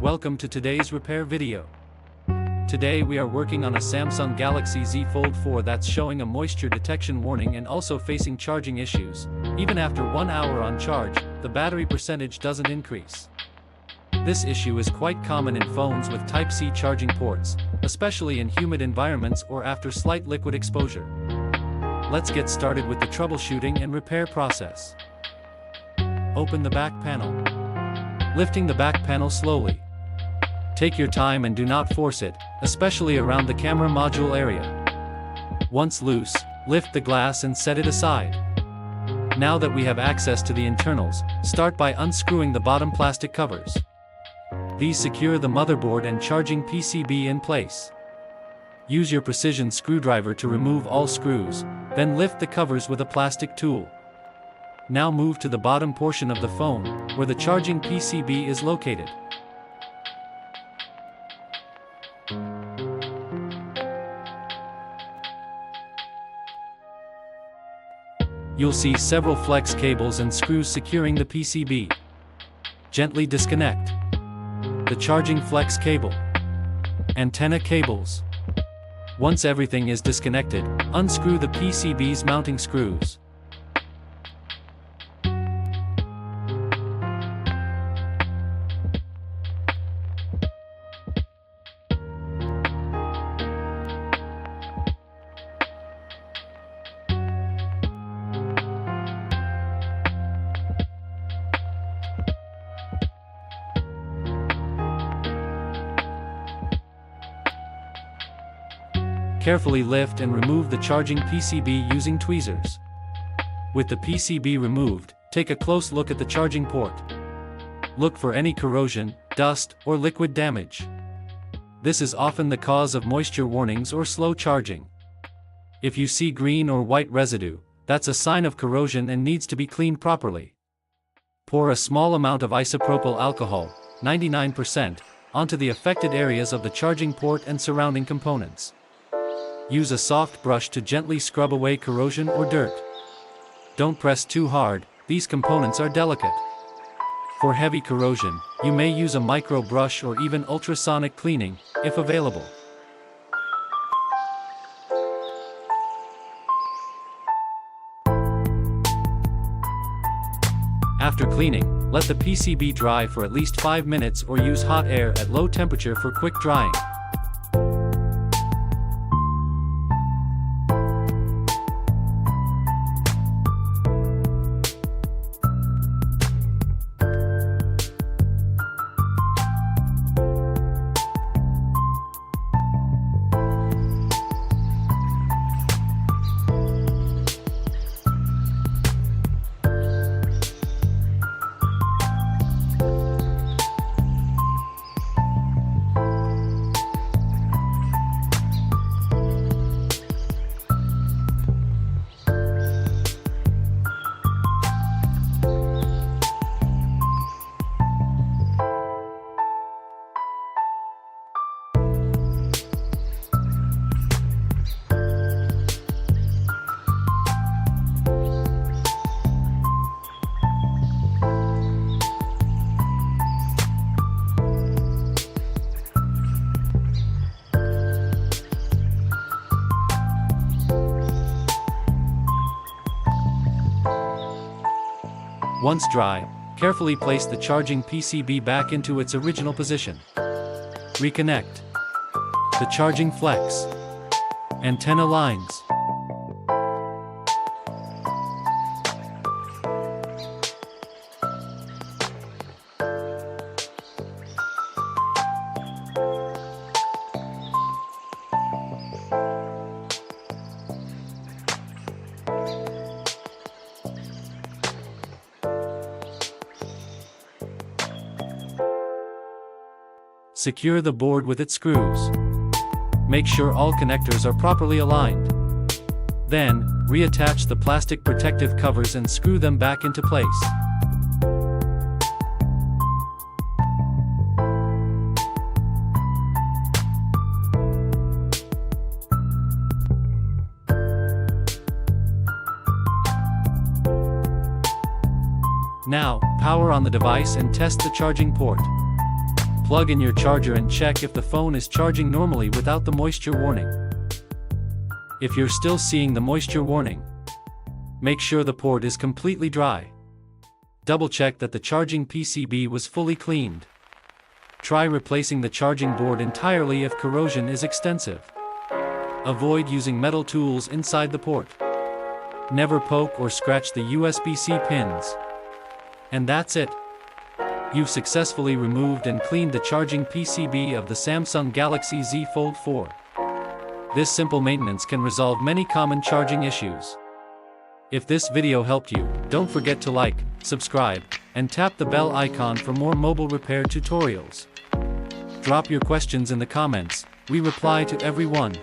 Welcome to today's repair video. Today we are working on a Samsung Galaxy Z Fold 4 that's showing a moisture detection warning and also facing charging issues. Even after 1 hour on charge, the battery percentage doesn't increase. This issue is quite common in phones with Type-C charging ports, especially in humid environments or after slight liquid exposure. Let's get started with the troubleshooting and repair process. Open the back panel. Lifting the back panel slowly. Take your time and do not force it, especially around the camera module area. Once loose, lift the glass and set it aside. Now that we have access to the internals, start by unscrewing the bottom plastic covers. These secure the motherboard and charging PCB in place. Use your precision screwdriver to remove all screws, then lift the covers with a plastic tool. Now move to the bottom portion of the phone, where the charging PCB is located. You'll see several flex cables and screws securing the PCB. Gently disconnect the charging flex cable, antenna cables. Once everything is disconnected, unscrew the PCB's mounting screws. Carefully lift and remove the charging PCB using tweezers. With the PCB removed, take a close look at the charging port. Look for any corrosion, dust, or liquid damage. This is often the cause of moisture warnings or slow charging. If you see green or white residue, that's a sign of corrosion and needs to be cleaned properly. Pour a small amount of isopropyl alcohol, 99%, onto the affected areas of the charging port and surrounding components. Use a soft brush to gently scrub away corrosion or dirt. Don't press too hard, these components are delicate. For heavy corrosion, you may use a micro brush or even ultrasonic cleaning, if available. After cleaning, let the PCB dry for at least 5 minutes or use hot air at low temperature for quick drying. Once dry, carefully place the charging PCB back into its original position. Reconnect the charging flex, antenna lines. Secure the board with its screws. Make sure all connectors are properly aligned. Then, reattach the plastic protective covers and screw them back into place. Now, power on the device and test the charging port. Plug in your charger and check if the phone is charging normally without the moisture warning. If you're still seeing the moisture warning, make sure the port is completely dry. Double-check that the charging PCB was fully cleaned. Try replacing the charging board entirely if corrosion is extensive. Avoid using metal tools inside the port. Never poke or scratch the USB-C pins. And that's it. You've successfully removed and cleaned the charging PCB of the Samsung Galaxy Z Fold 4. This simple maintenance can resolve many common charging issues. If this video helped you, don't forget to like, subscribe, and tap the bell icon for more mobile repair tutorials. Drop your questions in the comments, we reply to everyone.